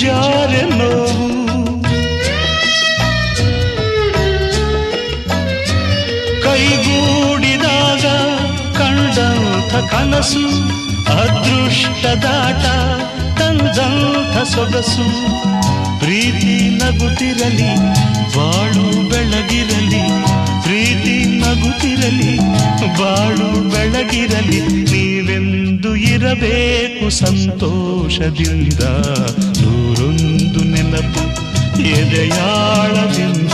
ಜಾರೆ ನೋವು. ಕೈಗೂಡಿದಾಗ ಕಂಡಂಥ ಕನಸು ಅದೃಷ್ಟದಾಟ ತಂದಂಥ ಸೊಗಸು. ಪ್ರೀತಿ ನಗುತ್ತಿರಲಿ ಬಾಳು ಬೆಳಗಿರಲಿ, ಪ್ರೀತಿ ನಗುತ್ತಿರಲಿ ಬಾಳು ಬೆಳಗಿರಲಿ. ನೀವೆಂದು ಇರಬೇಕು ಸಂತೋಷದಿಂದ, ನೂರೊಂದು ನೆನಪು ಎದೆಯಾಳದಿಂದ.